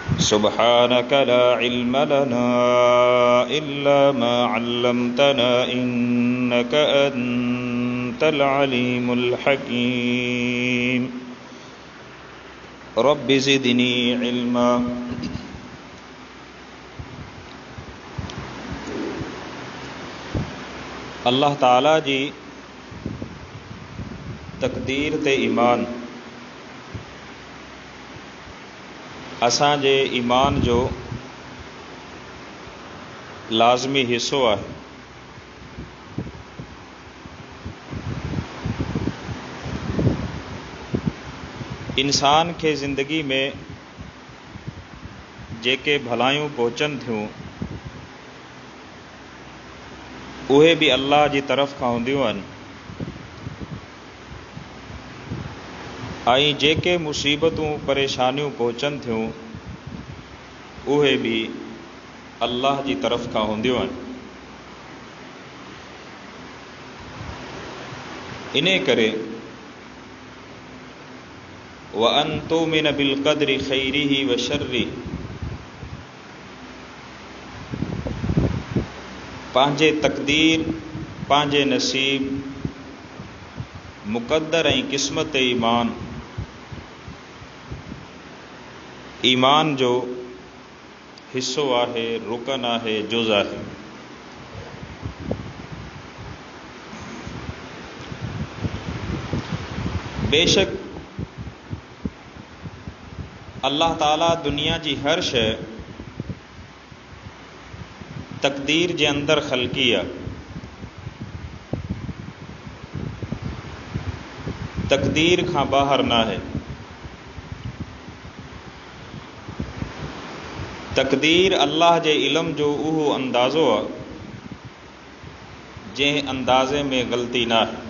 सुब्हानक ला इल्म लना इल्ला मा अल्लमतना इन्नक अंतल अलीमुल हकीम। रब्बि ज़िदनी इल्मा। अल्लाह ताला जी तकदीर ते ईमान असांजे ईमान जो लाज़मी हिस्सो आहे। इंसान खे ज़िंदगी में जेके भलायूं पहुचनि थियूं उहे भी अल्लाह जी तरफ़ खां हूंदियूं आहिनि, ऐं जेके मुसीबतूं परेशानियूं पहुचनि थियूं उहे भी अल्लाह जी तरफ़ खां हूंदियूं आहिनि। इन करे व अन तुमिन बिल क़द्रि ख़ैरिही व शर्रिही, पंहिंजे तक़दीर, पंहिंजे नसीब, मुक़द्दर ऐं क़िस्मत ईमान, ईमान जो हिस्सो आहे, रुकन आहे, जुज़ आहे। बेशक अल्लाह ताला दुनिया जी हर शइ तकदीर जे अंदर ख़लक़ी आहे। तकदीर खां ॿाहिरि न आहे। तकदीर अल्लाह जे इल्म जो उहो अंदाज़ो आहे जंहिं अंदाज़े में ग़लती न आहे।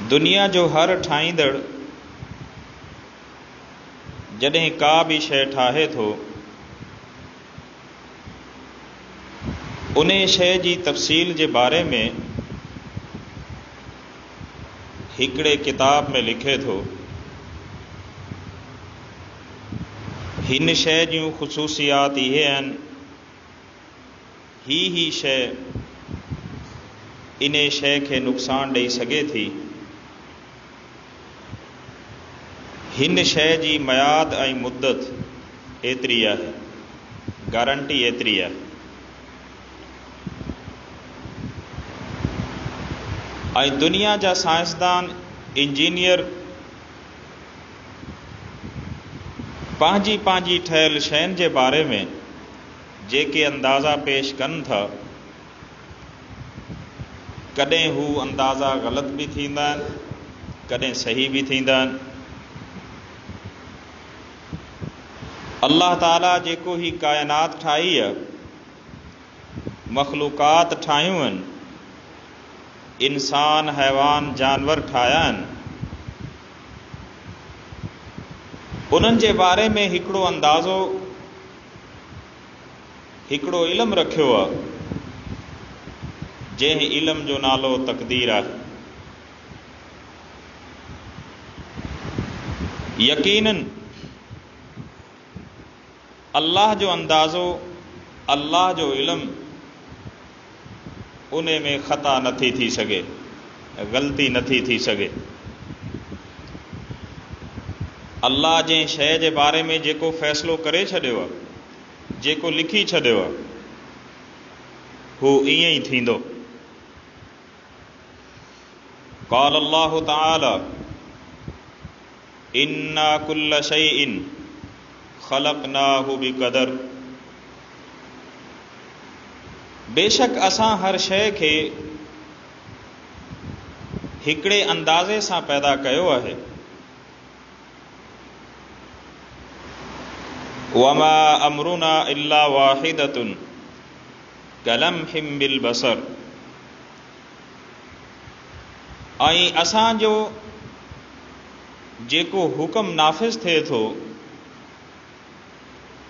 दुनिया जो हर ठाहींदड़ जॾहिं का भी शइ ठाहे थो उन शइ जी तफ़सील जे बारे में हिकिड़े किताब में लिखे थो। हिन शइ जूं ख़ुसूसियात इहे आहिनि, ही शइ इन शइ खे नुक़सान ॾेई सघे थी, हिन शइ जी मयाद ऐं मुद्दत एतिरी आहे, गारंटी एतिरी आहे। ऐं दुनिया जा साइंसदान, इंजीनियर पंहिंजी पंहिंजी ठहियल शयुनि जे बारे में जेके अंदाज़ा पेश कनि था, कॾहिं हू अंदाज़ा ग़लत भी थींदा आहिनि, कॾहिं सही भी थींदा आहिनि। अल्लाह ताला जेको ही कायनात ठाही आहे, मख़लूक़ात ठाहियूं आहिनि, इंसान, हैवान, जानवर ठाहिया आहिनि, उन्हनि जे बारे में हिकिड़ो अंदाज़ो, हिकिड़ो इल्म रखियो आहे जंहिं इल्म जो नालो तकदीर आहे। यकीनन अल्लाह जो अंदाज़ो, अल्लाह जो इल्म, उन में ख़ता नथी थी सघे, ग़लती नथी थी सघे। अल्लाह जंहिं शइ जे बारे में जेको फ़ैसिलो करे छॾियो आहे, जेको लिखी छॾियो आहे, हू ईअं ई थींदो। क़ाल अल्लाहु तआला इन्ना कुल्ल शैइन ख़लक़नाहु बिक़दर। बेशक असां हर शइ खे हिकिड़े अंदाज़े सां पैदा कयो आहे। वमा अमरुना इल्ला वाहिदतुन कलम्हिम बिल बसर। ऐं असांजो जेको हुक्म नाफ़िज़ थिए थो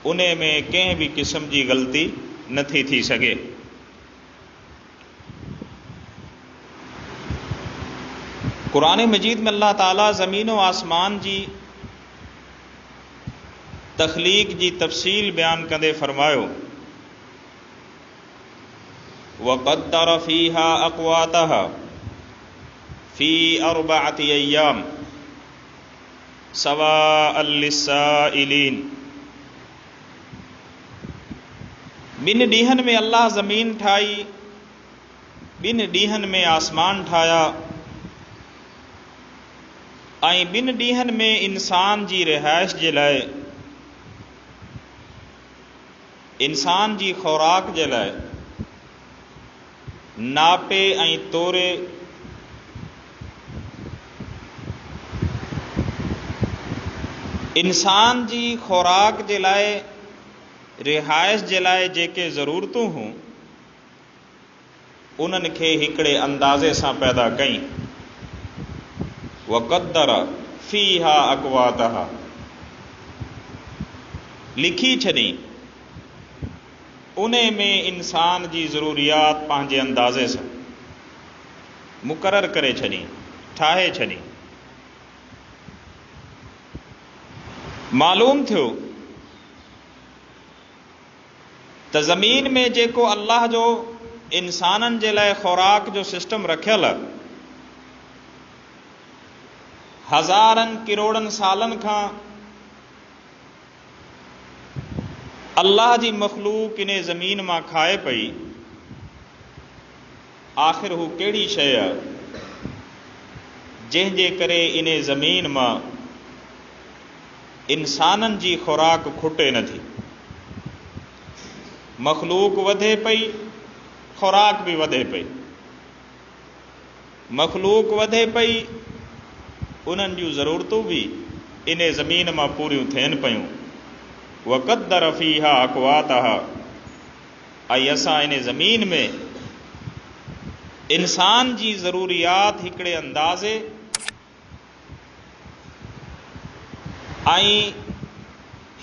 उन में कंहिं भी क़िस्म जी ग़लती नथी थी सघे। कुरान मजीद में अल्लाह ताला ज़मीन व आसमान जी तख़लीक़ जी तफ़सील बयान कंदे फ़रमायो वक़द्दर फ़ीहा अक़वातहा फ़ी अर्बअति अय्याम सवाअल लिस्साइलीन। बिन ॾींहनि में अल्लाह ज़मीन ठाही, बिन ॾींहनि में आसमान ठाया, ऐं बिन ॾींहनि में इंसान जी रिहाइश जे लाइ, इंसान जी ख़ुराक जे लाइ नापे ऐं तोरे इंसान जी ख़ुराक जे लाइ रिहाइश जे लाइ जेके ज़रूरतूं हूं उन्हनि खे हिकिड़े अंदाज़े सां पैदा कई। वक़द्दर फ़ीहा अक़वातहा, लिखी छॾी उन में इंसान जी ज़रूरियात पंहिंजे अंदाज़े सां मुक़ररु करे छॾी, ठाहे छॾी। मालूम थियो त ज़मीन में जेको अल्लाह जो इंसाननि जे लाइ ख़ुराक जो सिस्टम रखियल आहे, हज़ारनि किरोड़नि सालनि खां अल्लाह जी मख़लूक इन ज़मीन मां खाए पई। आख़िर हू कहिड़ी शइ आहे जंहिंजे करे इन ज़मीन मां इंसाननि जी ख़ुराक खुटे नथी। मख़लूक वधे पई, ख़ुराक भी वधे पई। मख़लूक वधे पई, उन्हनि जूं ज़रूरतूं भी इन ज़मीन मां पूरियूं थियनि पयूं। वक़द्दर फ़ीहा अक़वातहा, ऐं असां इन ज़मीन में इंसान जी ज़रूरियात हिकिड़े अंदाज़े ऐं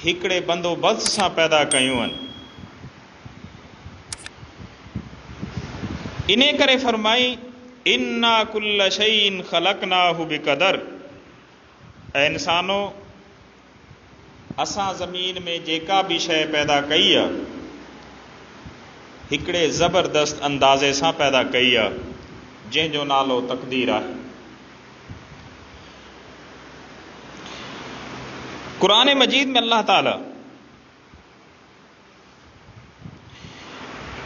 हिकिड़े बंदोबस्त सां पैदा कयूं आहिनि। इन करे फरमाई इन्ना कुल्ल शैइन ख़लक़नाहु बिक़दर, ऐं इंसानो असां ज़मीन में जेका भी शइ पैदा कई आहे हिकिड़े ज़बरदस्त अंदाज़े सां पैदा कई आहे जंहिंजो नालो तक़दीर आहे। कुरान मजीद में अल्लाह ताला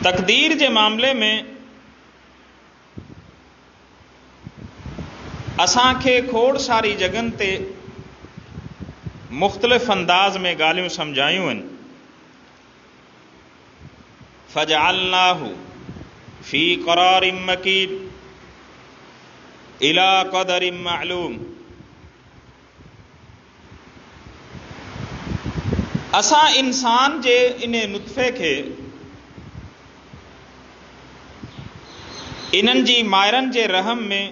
तक़दीर जे मामले में असांखे खोड़ सारी जगहनि ते मुख़्तलिफ़ अंदाज़ में ॻाल्हियूं सम्झायूं आहिनि। फ़जअलनाहु फ़ी क़रारिन मकीन इला क़दरिन मालूम, असां इंसान जे इन नुत्फ़े खे इन्हनि जी मायरनि जे रहम में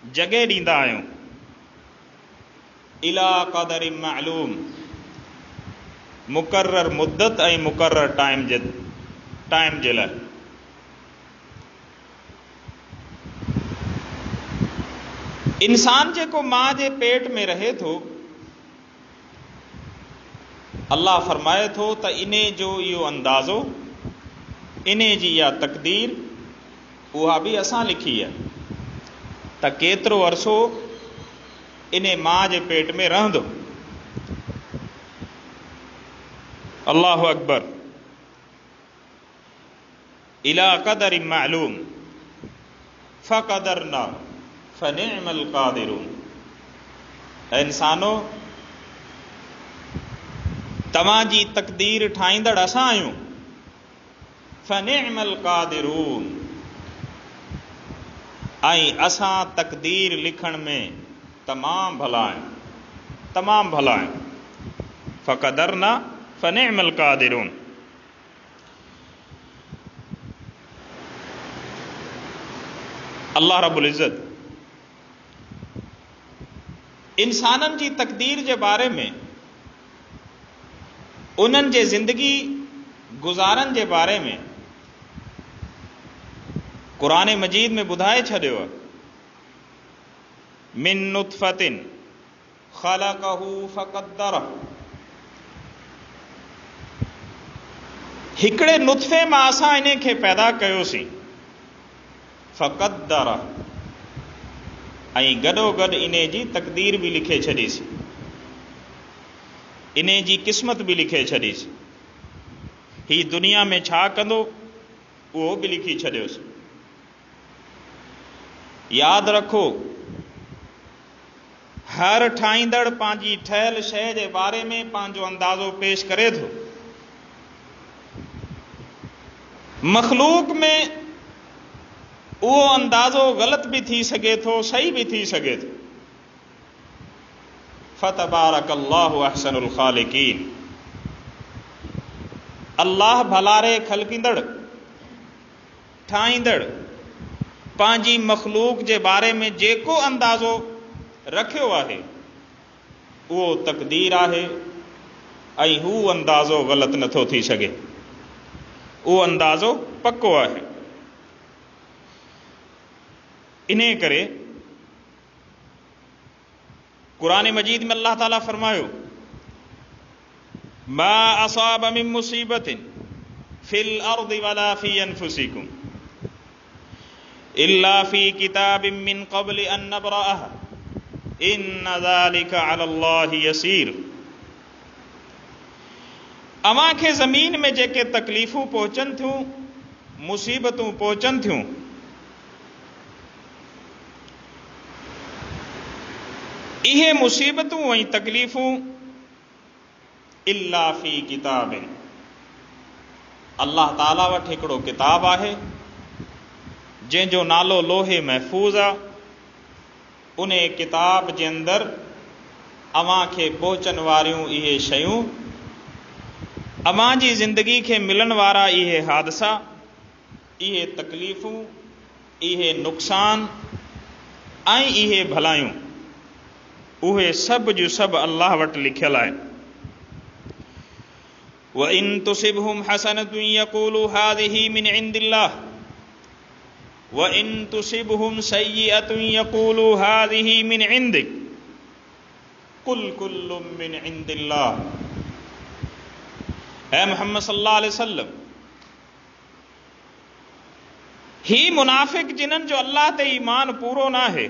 जगह ॾींदा आहियूं। इला क़दरिन मालूम, मुक़र्रर मुद्दत ऐं मुक़र्रर टाइम जे लाइ। इंसान जेको मां जे पेट में रहे थो, अल्लाह फरमाए थो त इने जो इहो अंदाज़ो, इने जी इहा तक़दीर उहा भी असां लिखी आहे त केतिरो अरसो इने मां जे पेट में रहंदो। अल्लाहु अकबर। इला क़दरिन मालूम फ़क़दरना फ़निअमल क़ादिरून, ऐं इंसानो तव्हां जी तक़दीर ठाहींदड़ असां आहियूं। फ़निअमल क़ादिरून, ऐं असां तक़दीर लिखण में तमाम भला आहियूं, तमाम भला आहियूं। फ़क़दरना फ़निअमल क़ादिरून। अल्लाह रब्बुल इज़्ज़त इंसाननि जी तक़दीर जे बारे में, उन्हनि जे ज़िंदगी गुज़ारनि जे बारे में कुरान मजीद में ॿुधाए छॾियो आहे मिन नुतफतिन खलकहू फक़द्दरह। हिकिड़े नुतफ़े मां असां इन खे पैदा कयोसीं, फ़क़द्दरह, ऐं गॾोगॾु इन जी तक़दीर बि लिखे छॾीसीं, इन जी क़िस्मत बि लिखे छॾीसीं। ही दुनिया में छा कंदो उहो बि लिखी छॾियोसीं। यादि रखो, हर ठाहींदड़ पंहिंजी ठहियल शइ जे बारे में पंहिंजो अंदाज़ो पेश करे थो। मख़लूक में उहो अंदाज़ो ग़लति बि थी सघे थो, सही बि थी सघे थो। फ़तबारकल्लाहु अहसनुल ख़ालिक़ीन। अल्लाह भलारे ख़ल्क़ींदड़, ठाहींदड़, पंहिंजी मख़लूक जे बारे में जेको अंदाज़ो रखियो आहे उहो तक़दीर आहे, ऐं हू अंदाज़ो ग़लति नथो थी सघे, उहो अंदाज़ो पक्को आहे। इन करे क़ुरान मजीद में अल्लाह ताला फरमायो, मा असाब मिन मुसीबतिन फिल अर्दि वला फी अनफुसिकुम इल्ला फी किताबिन मिन क़ब्ल अन नब्रअहा इन्न ज़ालिका अलल्लाहि यसीर। अवां खे ज़मीन में जेके तकलीफ़ूं पहुचनि थियूं, मुसीबतूं पहुचनि थियूं, इहे मुसीबतूं ऐं तकलीफ़ूं इल्ला फी किताबिन, अल्लाह ताला वटि हिकिड़ो किताब आहे जंहिंजो नालो लोहे महफूज़ आहे। उन किताब जे अंदरि अवां खे पहुचण वारियूं इहे शयूं, अवां जी ज़िंदगी खे मिलण वारा इहे हादसा, इहे तकलीफ़ूं, इहे नुक़सान ऐं इहे भलायूं, उहे सभु जूं सभु अल्लाह वटि लिखियल आहिनि। व इन तुसिबहुम हसनतुन यक़ूलू हाज़िही मिन इंदिल्लाह व इन तुसिबहुम सय्यअतुन यक़ूलू हाज़िही मिन इंदिक कुल कुल्लुम मिन इंदिल्लाह। ऐ मोहम्मद सल्लल्लाहु अलैहि वसल्लम, ही मुनाफ़िक जिन्हनि जो अल्लाह ते ईमान पूरो न आहे,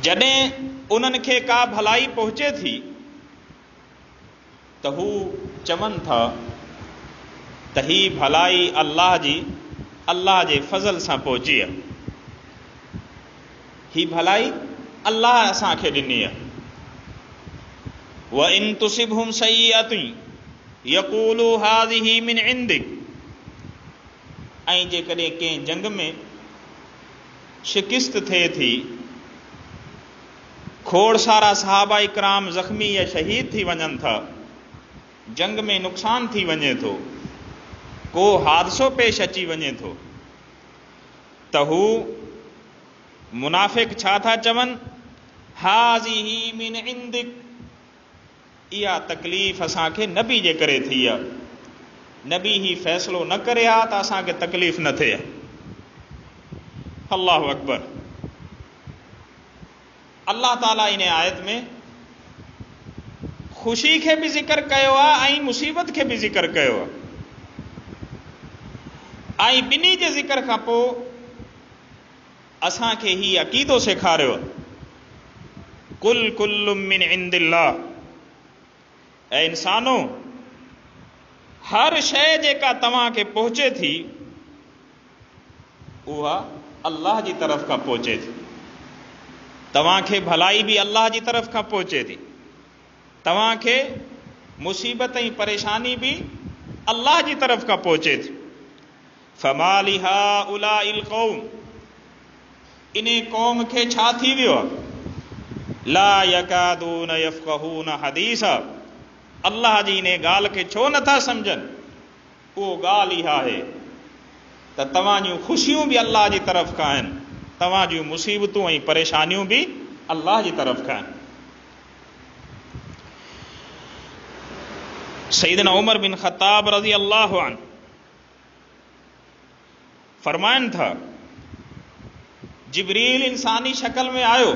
जॾहिं उन्हनि खे का भलाई पहुचे थी त हू चवनि था त ही भलाई अल्लाह जी, अल्लाह जे फज़ल सां पहुची आहे, ही भलाई अल्लाह असांखे ॾिनी आहे। व इन तुसिबहुम सय्यअतुन यक़ूलू हाज़िही मिन इंदिक, ऐं जेकॾहिं कंहिं जंग में शिकिस्त थिए थी, खोड़ सारा सहाबा इकराम ज़ख्मी या शहीद थी वञनि था, जंग में नुक़सान थी वञे थो, को हादसो पेश अची वञे थो, त हू मुनाफ़िक छा था चवनि, हाज़िही मिन इंदिक, इहा तकलीफ़ असांखे नबी जे करे थी आहे, नबी ही फ़ैसिलो न करे हा त असांखे तकलीफ़ न थिए। अल्लाहु अकबर। अल्लाह ताला इन आयत में ख़ुशी खे बि ज़िक्र कयो आहे ऐं मुसीबत खे बि ज़िक्र कयो आहे, ऐं ॿिन्ही जे ज़िक्र खां पोइ असांखे ही अक़ीदो सेखारियो आहे, कुल कुल्लुम मिन इंदिल्लाह। ऐं इंसानो, हर शइ जेका तव्हांखे पहुचे थी उहा अल्लाह जी तरफ़ खां पहुचे थी। तव्हांखे भलाई बि अल्लाह जी तरफ़ खां पहुचे थी, तव्हांखे मुसीबत ऐं परेशानी बि अल्लाह जी तरफ़ खां पहुचे थी। फमा लिहाउलाइल क़ौम, इन कौम खे छा थी वियो आहे, ला यकादून यफ़क़हून हदीसा, अल्लाह जी इन ॻाल्हि खे छो नथा सम्झनि। उहो ॻाल्हि इहा आहे त तव्हां जूं ख़ुशियूं बि अल्लाह जी तरफ़ खां आहिनि, तव्हां जूं मुसीबतूं ऐं परेशानियूं बि अल्लाह जी तरफ़ खां आहिनि। सैयदना उमर बिन ख़त्ताब रज़ी अल्लाहु अन्हु फरमाइनि था जिब्रील इंसानी शक्ल में आयो,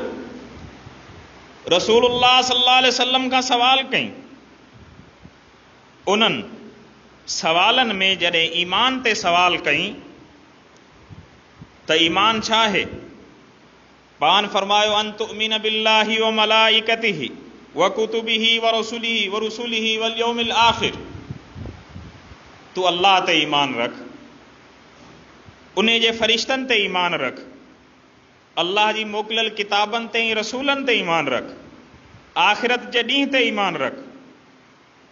रसूलुल्लाह सल्लल्लाहु अलैहि वसल्लम का सवाल कई। उन्हनि सवालनि में जॾहिं ईमान ते सवाल कई त ईमान छा आहे? पान फरमायो अन तुमिन बिल्लाहि व मलाइकतिहि व कुतुबिहि व रुसुलिहि वल यौमिल आखिर। तू अल्लाह ते ईमान रख, उन जे फरिश्तनि ते ईमान रख, अल्लाह जी मोकिलियल किताबनि ते ऐं रसूलनि ते ईमान रख, आख़िरत जे ॾींहं ते ईमान रख।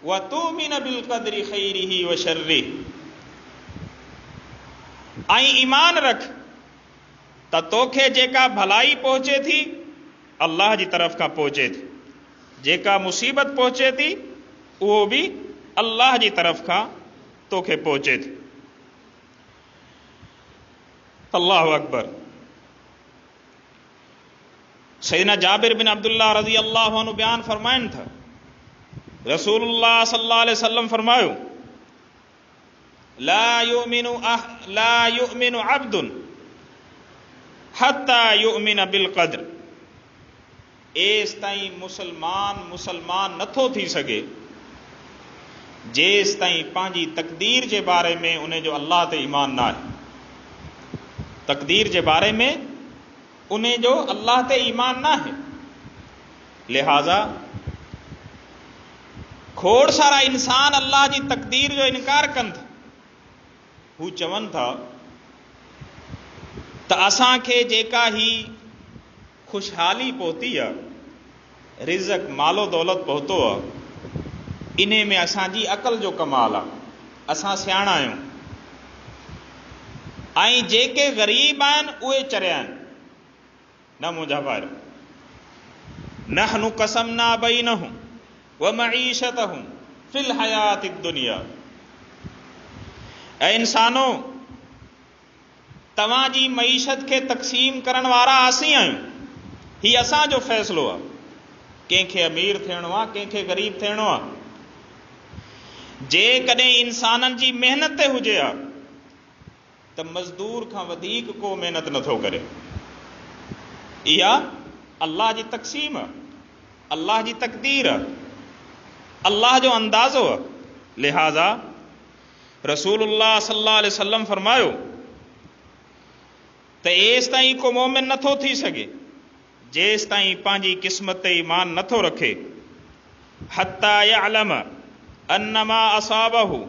व तुमिन बिल क़द्रि ख़ैरिही व शर्रिही, ऐं ईमान रख त तोखे जेका भलाई पहुचे थी अल्लाह जी तरफ़ खां पहुचे थी, जेका मुसीबत पहुचे थी उहो बि अल्लाह जी तरफ़ खां तोखे पहुचे थी। अल्लाहु अकबर। सैयदना जाबिर बिन अब्दुल्लाह रज़ी अल्लाह अन्हु बयान फरमाइनि था, रसूलुल्लाह सल्लल्लाहु अलैहि वसल्लम फरमायो, ला युमिनु अब्दुन हत्ता युमिन बिल क़द्र। एस ताईं मुसलमान नथो थी सघे जेस ताईं पंहिंजी तक़दीर जे बारे में उन जो अल्लाह ते ईमान न आहे। तक़दीर जे बारे में उन जो अल्लाह ते ईमान न आहे। लिहाज़ा खोड़ सारा इंसान अल्लाह जी तक़दीर जो इनकार कनि था। हू चवनि था त असांखे जेका ही खुशहाली पहुती आहे, रिज़क मालो दौलत पहुतो आहे, इन में असांजी अक़ल जो कमाल आहे, असां सियाणा आहियूं। ऐं जेके ग़रीब आहिनि उहे चरिया आहिनि। न मुंहिंजा भाइर, नहनु क़समना बैनहुम व मईशतहुम फिल हयाति दुनिया। ऐं इंसानो, तव्हांजी मईशत खे तक़सीम करण वारा असीं आहियूं। ही असांजो फ़ैसिलो आहे। कंहिंखे अमीर थियणो आहे, कंहिंखे ग़रीब थियणो आहे। जेकॾहिं इंसाननि जी महिनत ते हुजे हा त मज़दूर खां वधीक को महिनत नथो करे। इहा अल्लाह जी तक़सीम आहे, अल्लाह जी तक़दीर आहे, अल्लाह जो अंदाज़ो आहे। लिहाज़ा रसूलुल्लाह सल्लल्लाहु अलैहि वसल्लम फरमायो त एस ताईं को मोमिन नथो थी सघे जेस ताईं पंहिंजी क़िस्मत ते ईमान नथो रखे। हत्ता यअलम अन्नमा असाबहु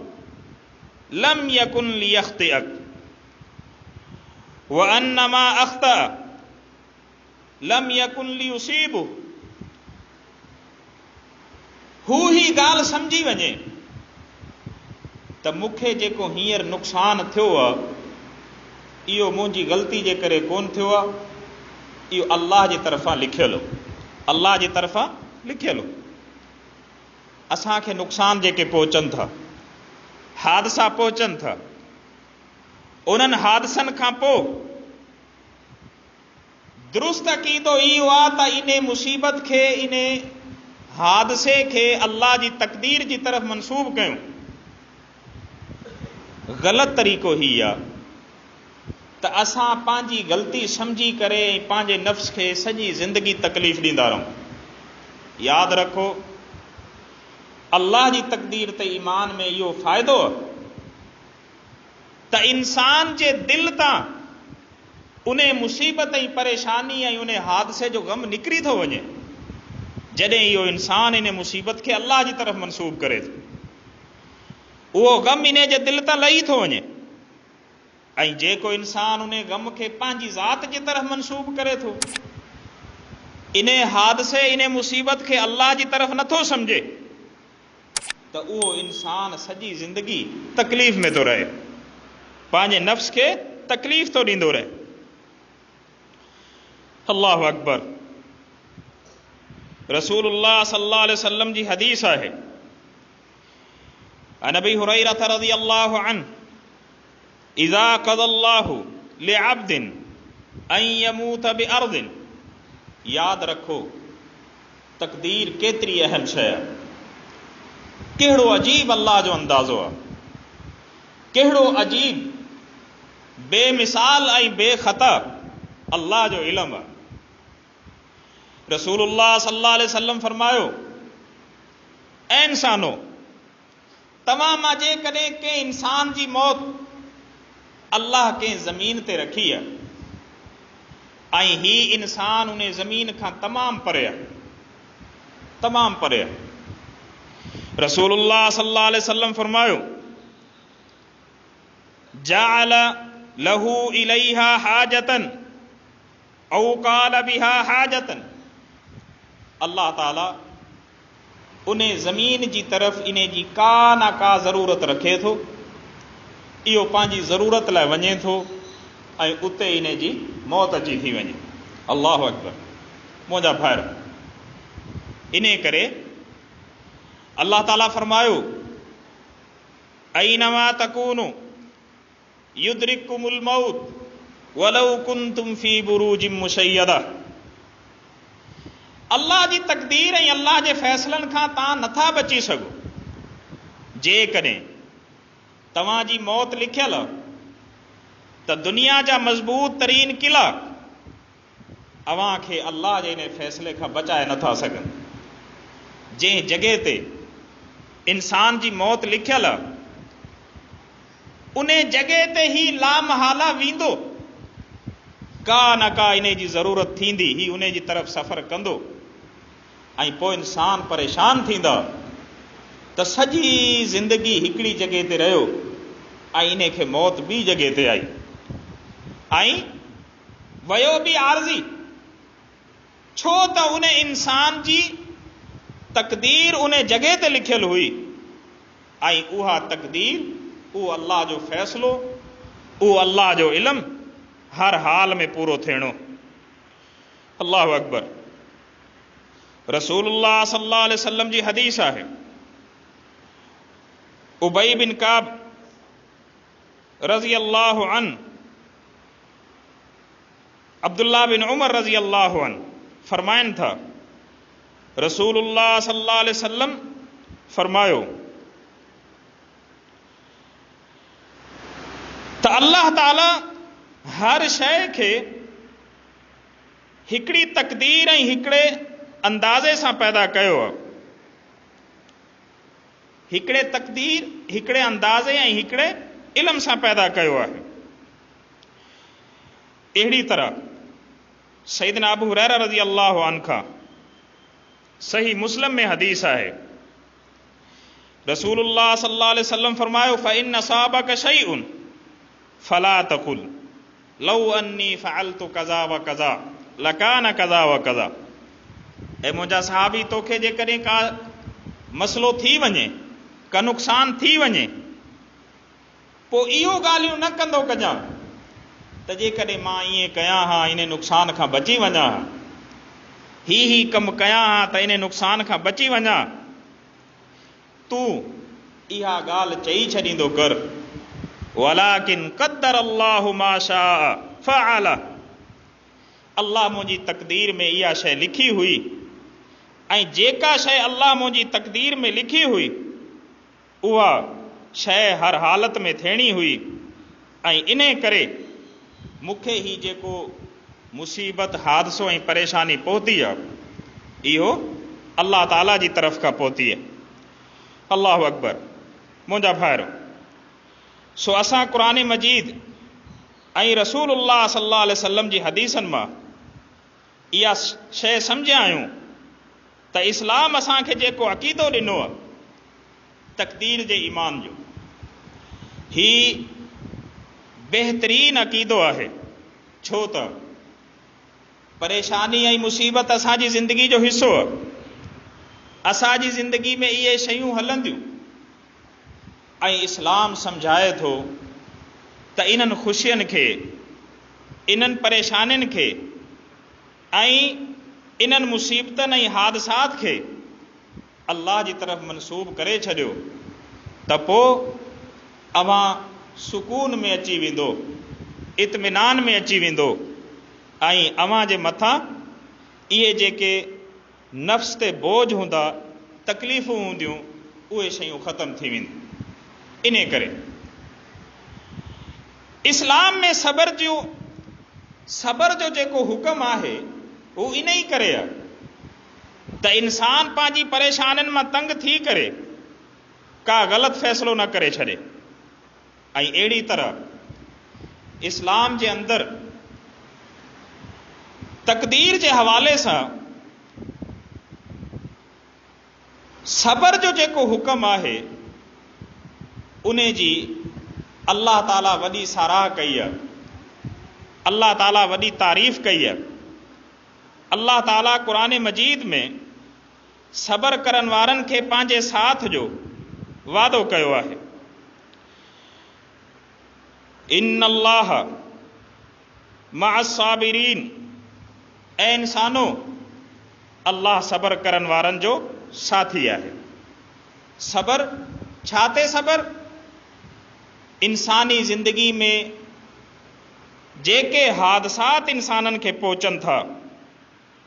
लम यकुन लियख्तिअक व अन्नमा अख्ता लम यकुन लियुसीबु। हू ही ॻाल्हि सम्झी वञे त मूंखे जेको हींअर नुक़सानु थियो आहे इहो मुंहिंजी ग़लती जे करे कोन थियो आहे, इहो अल्लाह जी तरफ़ां लिखियलु हो, अल्लाह जी तरफ़ां लिखियलु हो। असांखे नुक़सान जेके पहुचनि था, हादसा पहुचनि था, उन्हनि हादसनि खां पोइ दुरुस्त अक़ीदो इहो आहे त इन मुसीबत खे, इन हादसे खे अल्लाह जी तक़दीर जी तरफ़ मंसूब कयूं। ग़लति तरीक़ो ही आहे त असां पंहिंजी ग़लती सम्झी करे पंहिंजे नफ़्स खे सॼी ज़िंदगी तकलीफ़ ॾींदा रहूं। यादि रखो, अल्लाह जी तक़दीर ते ईमान में इहो फ़ाइदो आहे त इंसान जे दिलि तां उन मुसीबत ऐं परेशानी ऐं उन हादसे जो ग़म निकिरी थो वञे जॾहिं इहो इंसान इन मुसीबत खे अल्लाह जी तरफ़ मंसूब करे थो। उहो ग़म इन जे दिलि तां लही थो वञे। ऐं जेको इंसान उन ग़म खे पंहिंजी ज़ात जी तरफ़ मंसूब करे थो, इन हादसे, इन मुसीबत खे अल्लाह जी तरफ़ नथो सम्झे, त उहो इंसान सॼी ज़िंदगी तकलीफ़ में थो रहे, पंहिंजे नफ़्स खे तकलीफ़ थो ॾींदो रहे। अल्लाहु अकबर। रसूलुल्लाह सल्लल्लाहु अलैहि वसल्लम जी हदीस आहे, अन अबी हुरैरा रज़ियल्लाहु अन्हु इज़ा क़ज़ल्लाहु लिअब्दिन अन यमूत बिअर्दिन। यादि रखो, तक़दीर केतिरी अहम शइ आहे। कहिड़ो अजीब अल्लाह जो अंदाज़ो आहे, कहिड़ो अजीब बेमिसाल ऐं बेख़ता अल्लाह जो इल्म आहे। रसूलुल्लाह सल्लल्लाहु अलैहि वसल्लम फरमायो, ऐ इंसानो, तव्हां मां जेकॾहिं कंहिं इंसान जी मौत अल्लाह कंहिं ज़मीन ते रखी आहे ऐं ही इंसान उन ज़मीन खां तमामु परे आहे, तमामु परे आहे, रसूलुल्लाह सल्लल्लाहु अलैहि वसल्लम फरमायो, जाअल लहू इलैहा हाजतन औ काल बिहा हाजतन, अल्लाह ताला उन ज़मीन जी तरफ़ इन जी का न का ज़रूरत रखे थो, इहो पंहिंजी ज़रूरत लाइ वञे थो ऐं उते इन जी मौत अची थी वञे। अल्लाहु अकबर। मुंहिंजा भाइर, इन करे अल्लाह ताला फरमायो, ऐनमा तकूनु युद्रिकुमुल मौत वलौ कुंतुम फी बुरूजिम मुशय्यदा। अल्लाह जी तकदीर ऐं अल्लाह जे फ़ैसलनि खां तव्हां नथा बची सघो। जेकॾहिं तव्हां जी मौत लिखियल त दुनिया जा मज़बूत तरीन किला अव्हां खे अल्लाह जे इन फ़ैसिले खां बचाए नथा सघनि। जंहिं जॻह ते इंसान जी मौत लिखियल आहे उन जॻह ते ही लामहाला वेंदो, का न का इन जी ज़रूरत थींदी, ही उन जी तरफ़ सफ़र कंदो ऐं पोइ इंसान परेशान थींदा त सॼी ज़िंदगी हिकिड़ी जॻह ते रहियो ऐं इन खे मौत ॿी जॻह ते आई ऐं वियो बि आरज़ी, छो त उन इंसान जी तकदीर उन जॻह ते लिखियल हुई ऐं उहा तकदीर, उहो अल्लाह जो फ़ैसिलो, उहो अल्लाह जो इल्मु हर हाल में पूरो थियणो। अल्लाहु अकबर। रसूलुल्लाह सल्लल्लाहु अलैहि वसल्लम जी हदीस आहे, उबई बिन काब रज़ी अल्लाहु अन अब्दुल्लाह बिन उमर रज़ी अल्लाहु अन फरमाइनि था, रसूलुल्लाह सल्लल्लाहु अलैहि वसल्लम फरमायो त अल्लाह ताला हर शइ खे हिकिड़ी तकदीर ऐं हिकिड़े अंदाज़े सां पैदा कयो आहे। हिकिड़े तकदीर, हिकिड़े अंदाज़े ऐं हिकिड़े इल्म सां पैदा कयो आहे। अहिड़ी तरह सैयदना अबू हुरैरा रज़ी अल्लाहु अन्हु खां सही मुस्लिम में हदीस आहे, रसूलुल्लाह सल्लल्लाहु अलैहि वसल्लम फरमायो, फ़इन असाबक शैउन फला तकुल लौ अन्नी फ़अलतु कज़ा व कज़ा लकान कज़ा व कज़ा। ऐं मुंहिंजा सहाबी, तोखे जेकॾहिं का मसलो थी वञे, का नुक़सान थी वञे, पोइ इहो ॻाल्हियूं न कंदो कजां त जेकॾहिं मां ईअं कयां हा इन नुक़सान खां बची वञा हा, ही कमु कयां हा त इन नुक़सान खां बची वञा, तूं इहा ॻाल्हि चई छॾींदो कर, वलाकिन क़द्दर अल्लाहु मा शाअ फ़अल। अल्लाह मुंहिंजी तकदीर में इहा शइ लिखी हुई ऐं जेका शइ अल्लाह मुंहिंजी तकदीर में लिखी हुई उहा शइ हर हालत में थियणी हुई ऐं इन करे मूंखे ही जेको मुसीबत, हादसो ऐं परेशानी पहुती आहे इहो अल्लाह ताला जी तरफ़ खां पहुती आहे। अल्लाहु अकबर। मुंहिंजा भाइरो, सो असां क़ुरान मजीद ऐं रसूलुल्लाह सल्लल्लाहु अलैहि वसल्लम जी हदीसनि मां इहा शइ सम्झिया आहियूं त इस्लाम असांखे जेको अक़ीदो ॾिनो आहे तक़दीर जे ईमान जो, ही बहितरीन अक़ीदो आहे। छो त परेशानी ऐं मुसीबत असांजी ज़िंदगी जो हिसो आहे। असांजी ज़िंदगी में इहे शयूं हलंदियूं ऐं इस्लाम सम्झाए थो त इन्हनि ख़ुशियुनि खे, इन्हनि परेशानियुनि खे ऐं इन्हनि मुसीबतनि ऐं हादसात खे अल्लाह जी तरफ़ मनसूब करे छॾियो त पोइ अव्हां सुकून में अची वेंदो, इत्मिनान में अची वेंदो ऐं अव्हां जे मथां इहे जेके नफ़्स ते बोझ हूंदा, तकलीफ़ूं हूंदियूं, उहे शयूं ख़तमु थी वेंदियूं। इन करे इस्लाम में सब्र जूं सबर जो जेको हुक्म आहे वो इन ही करे आहे त इंसान पंहिंजी परेशानियुनि मां तंग थी करे का ग़लत फ़ैसिलो न करे छॾे। ऐं अहिड़ी तरह इस्लाम जे अंदरि तक़दीर जे हवाले सां सबर जो जेको हुक्म आहे उन जी अल्लाह ताला वॾी साराह कई आहे, अल्लाह ताला वॾी तारीफ़ कई आहे। अल्लाह ताला क़ुरान मजीद में सबर करण वारनि खे पंहिंजे साथ जो वादो कयो आहे। इन्नल्लाह मअस्साबिरीन, ऐं इंसानो अल्लाह सबर करण वारनि जो साथी आहे। सबर छा ते सबर? इंसानी ज़िंदगी में जेके हादसात इंसाननि खे पहुचनि था,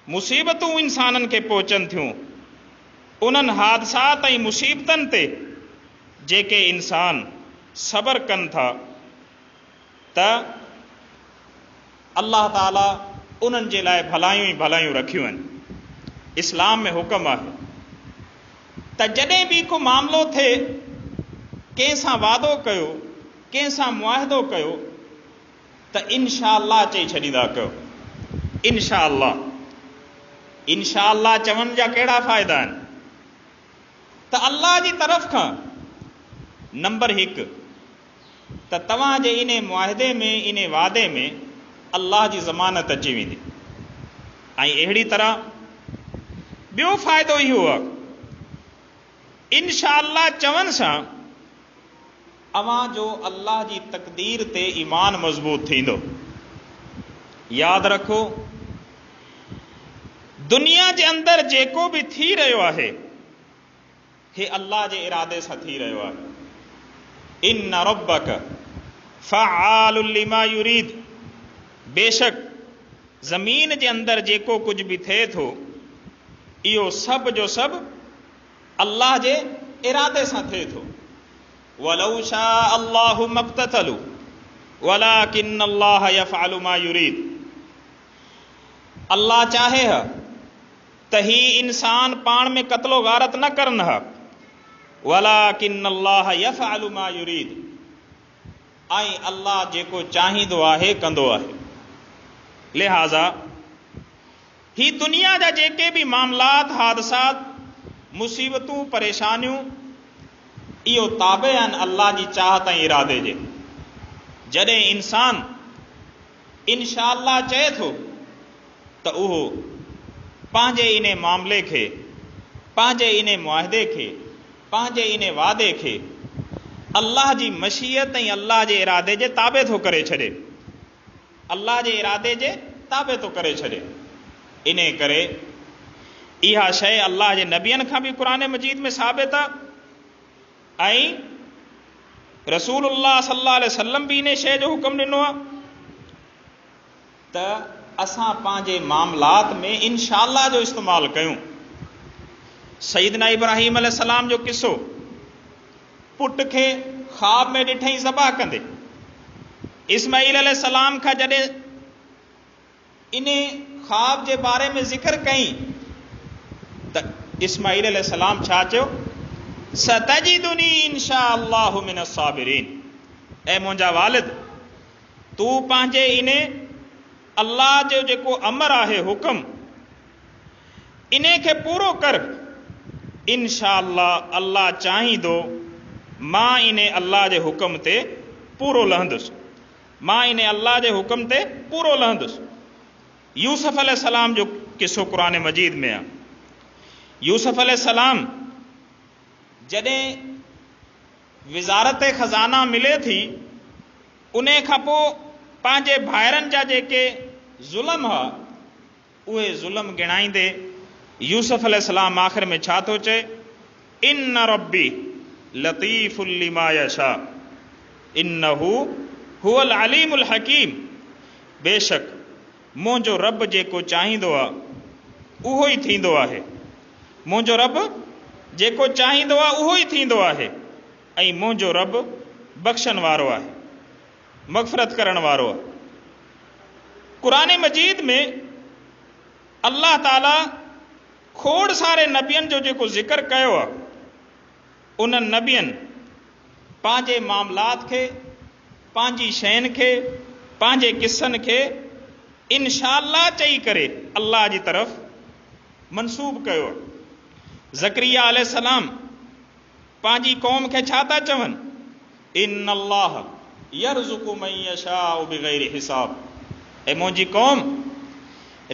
मुसीबतूं इंसाननि खे पहुचनि थियूं, उन्हनि हादसात ऐं मुसीबतनि ते जेके इंसान सबर कनि था त अल्लाह ताला उन्हनि जे लाइ भलायूं ई भलायूं रखियूं आहिनि। इस्लाम में हुक्म आहे त जॾहिं बि को मामिलो थिए, कंहिंसां वादो कयो, कंहिंसां मुआहिदो कयो त इंशाअल्लाह चई छॾींदा कयो। इंशाअल्लाह, इंशाअल्लाह चवण जा कहिड़ा फ़ाइदा आहिनि त अल्लाह जी तरफ़ खां नंबर 1 त तव्हांजे इन मुआहिदे में, इन वादे में अल्लाह जी ज़मानत अची वेंदी। ऐं अहिड़ी तरह ॿियो फ़ाइदो इहो आहे, इंशाअल्लाह चवण सां अव्हां जो अल्लाह जी तक़दीर ते ईमान मज़बूत थींदो। यादि रखो, दुनिया जे अंदरि जेको बि थी रहियो आहे हे अल्लाह जे इरादे सां थी रहियो आहे। इन्न रब्बक फ़अआलुल लिमा युरीद, बेशक ज़मीन जे अंदरि जेको कुझु बि थिए थो इहो सभु जो सभु अल्लाह जे इरादे सां थिए थो। वलौ शाअ अल्लाहु मक़्ततलू वलाकिन अल्लाह यफ़अलु मा युरीद। अल्लाह चाहे है त ही इंसान पाण में क़त्लो गारत न करन है, वलाकिन अल्लाह यफ़अलु मा युरीद, ऐं अल्लाह जेको चाहींदो आहे कंदो आहे। लिहाज़ा ही दुनिया जा जेके भी मामलात, हादसात, मुसीबतूं, परेशानियूं, इहो ताबे आहिनि अल्लाह जी चाहत ऐं इरादे जे। जॾहिं इंसान इंशाअल्लाह चए थो त उहो पंहिंजे इन मामले खे, पंहिंजे इन मुआहिदे खे, पंहिंजे इन वादे खे अल्लाह जी मशीयत ऐं अल्लाह जे इरादे जे ताबे थो करे छॾे, अल्लाह जे इरादे जे ताबे थो करे छॾे। इन करे इहा शइ अल्लाह जे नबियनि खां बि क़ुरान मजीद में साबित आहे ऐं रसूलुल्लाह सल्लल्लाहु अलैहि वसल्लम बि इन शइ जो हुक्म ॾिनो आहे त असां पंहिंजे मामलात में इंशाअल्लाह जो इस्तेमालु कयूं। सईदना इब्राहीम अलैहिस्सलाम जो किस्सो, पुट खे ख्वाब में ॾिठई ज़बह कंदे, इस्माईल अलैहिस्सलाम खां जॾहिं इन ख्वाब जे बारे में ज़िक्र कई त इस्माईल अलैहिस्सलाम छा चयो? सतजिदुनी इंशाअल्लाहु मिनस साबिरीन। ऐं मुंहिंजा वालिद, तूं पंहिंजे इन अल्लाह जो जेको अमर आहे, हुक्म, इने खे पूरो कर। इंशाअल्लाह, अल्लाह चाहींदो मां इन अल्लाह जे हुक्म ते पूरो लहंदुसि, मां इन अल्लाह जे हुक्म ते पूरो लहंदुसि। यूसुफ अलैहिस्सलाम जो किस्सो क़ुरान मजीद में आहे। यूसुफ अलैहिस्सलाम जॾहिं विज़ारत ख़ज़ाना मिले थी, उन खां पोइ पंहिंजे भाइरनि जा जेके ज़ुल्म हुआ उहे ज़ुल्म गिणाईंदे यूसुफ अलैहिस्सलाम आख़िर में छा थो चए? इन्न रब्बी लतीफ़ुल लिमा यशा इन्नहु हुवल अलीमुल हकीम। बेशक मुंहिंजो रब जेको चाहींदो आहे उहो ई थींदो आहे, मुंहिंजो रब जेको चाहींदो आहे उहो ई थींदो आहे, ऐं मुंहिंजो रब बख़्शण वारो आहे, मग़फ़िरत करण वारो आहे। क़ुरान मजीद में अल्लाह ताला खोड़ सारे नबियनि जो जेको ज़िक्र कयो आहे, उन्हनि नबियनि पंहिंजे मामलात खे, पंहिंजी शयुनि खे, पंहिंजे किस्सनि खे इंशाअल्लाह चई करे अल्लाह जी तरफ़ मनसूब कयो। ज़करिया अलैहिस्सलाम पंहिंजी क़ौम खे छा था चवनि? इन्नल्लाह यर्ज़ुक़ु मन यशाउ बिग़ैरि हिसाब। ऐं मुंहिंजी क़ौम,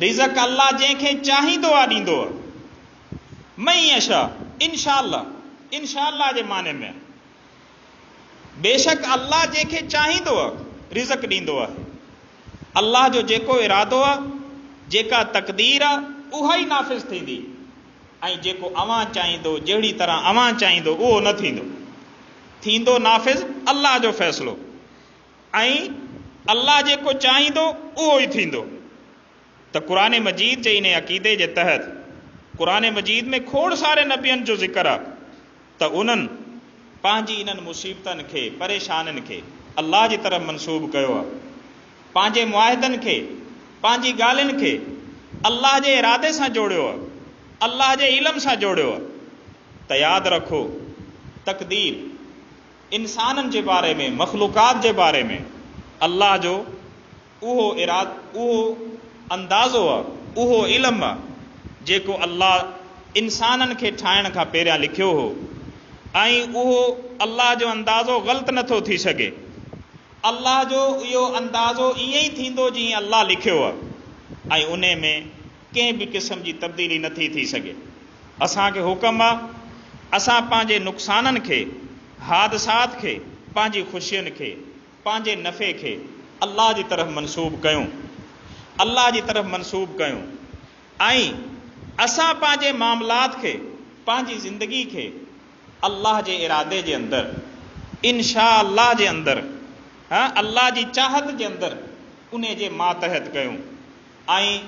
रिज़क़ अल्लाह जंहिंखे चाहींदो आहे ॾींदो आहे। मन यशा, इंशाअल्लाह, इंशाअल्लाह जे माने में बेशक अल्लाह जंहिंखे चाहींदो आहे रिज़क़ ॾींदो आहे। अल्लाह जो जेको इरादो आहे, जेका तक़दीर आहे, उहा ई नाफ़िज़ थींदी। ऐं जेको अवां चाहींदो, जहिड़ी तरह अवां चाहींदो, उहो न थींदो। थींदो नाफ़िज़ अल्लाह जो फ़ैसिलो, ऐं अल्लाह जेको चाहींदो उहो ई थींदो। त क़ुरान मजीद जे इन अक़ीदे जे तहत क़ुरान मजीद में खोड़ सारे नबियनि जो ज़िक्र आहे त उन्हनि पंहिंजी इन्हनि मुसीबतनि खे, परेशानियुनि खे अल्लाह जी तरफ़ मनसूब कयो आहे। पंहिंजे मुआहिदनि खे, पंहिंजी ॻाल्हियुनि खे अल्लाह जे इरादे सां जोड़ियो आहे, अल्लाह जे इल्म सां जोड़ियो आहे। त यादि रखो, तक़दीर इंसाननि जे बारे में, मख़लूक़ात जे बारे में अल्लाह जो उहो अंदाज़ो आहे, उहो इल्म आहे जेको अल्लाह इंसाननि खे ठाहिण खां पहिरियां लिखियो हो। ऐं उहो अल्लाह जो अंदाज़ो ग़लति नथो थी सघे। अल्लाह जो इहो अंदाज़ो ईअं ई थींदो जीअं अल्लाह लिखियो आहे, ऐं उन में कंहिं बि क़िस्म जी तब्दीली नथी थी सघे। असांखे हुकम आहे, असां पंहिंजे नुक़साननि खे, हादसात खे, पंहिंजी ख़ुशियुनि खे, पंहिंजे नफ़े खे अल्लाह जी तरफ़ मनसूब कयूं, अल्लाह जी तरफ़ मनसूब कयूं। ऐं असां पंहिंजे मामलात खे, पंहिंजी ज़िंदगी खे अल्लाह जे इरादे जे अंदरि, इंशाअल्लाह जे अंदरि, अल्लाह जी चाहत जे अंदरि उन जे मातहत कयूं। ऐं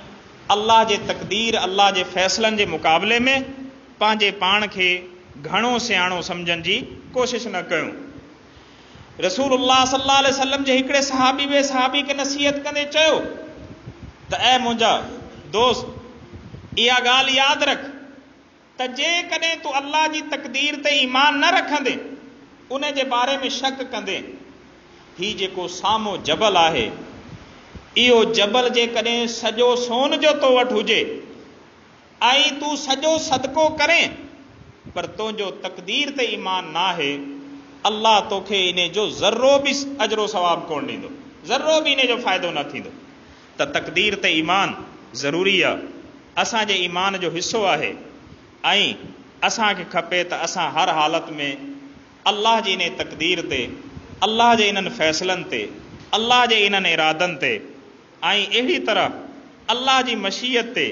अल्लाह जे तक़दीर, अल्लाह जे फ़ैसिलनि जे मुक़ाबले में पंहिंजे पाण खे घणो सियाणो सम्झण जी कोशिश न कयूं। रसूलुल्लाह सल्लल्लाहु अलैहि वसल्लम जे हिकिड़े सहाबी ॿिए सहाबी खे नसीहत कंदे चयो त ऐं मुंहिंजा दोस्त, इहा ॻाल्हि यादि रख त जेकॾहिं तूं अल्लाह जी तक़दीर ते ईमान न रखंदे, उन जे बारे में शक कंदे, हीउ जेको साम्हूं जबल आहे, इहो जबल जेकॾहिं सॼो सोन जो तो वटि हुजे ऐं तूं सॼो सदको करें, पर तुंहिंजो तक़दीर ते ईमान न आहे, अल्लाह तोखे इन जो ज़र्रो बि अजरो सवाब कोन ॾींदो, ज़र्रो बि इन जो फ़ाइदो न थींदो। त तक़दीर ते ईमान ज़रूरी आहे, असांजे ईमान जो हिसो आहे। ऐं असांखे खपे त असां हर हालत में अल्लाह जी इन तक़दीर ते, अल्लाह जे इन्हनि फ़ैसिलनि ते, अल्लाह जे इन्हनि इरादनि ते, ऐं अहिड़ी तरह अल्लाह जी मशीयत ते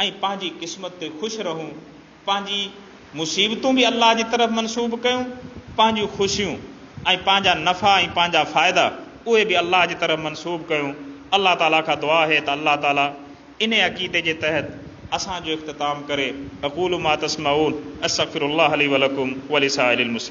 ऐं पंहिंजी क़िस्मत ते ख़ुशि रहूं। पंहिंजी मुसीबतूं बि अल्लाह जी तरफ़ मनसूब कयूं, पंहिंजूं ख़ुशियूं ऐं पंहिंजा नफ़ा ऐं पंहिंजा फ़ाइदा उहे बि अल्लाह जी तरफ़ मनसूब कयूं। अल्लाह ताला खां दुआ है त अल्लाह ताला इन अक़ीदे जे तहत असांजो इख़्तिताम करे। अक़ूलु मा तस्मऊन, अस्तग़फिरुल्लाह ली व लकुम व लिसाइरिल मुस्लिमीन।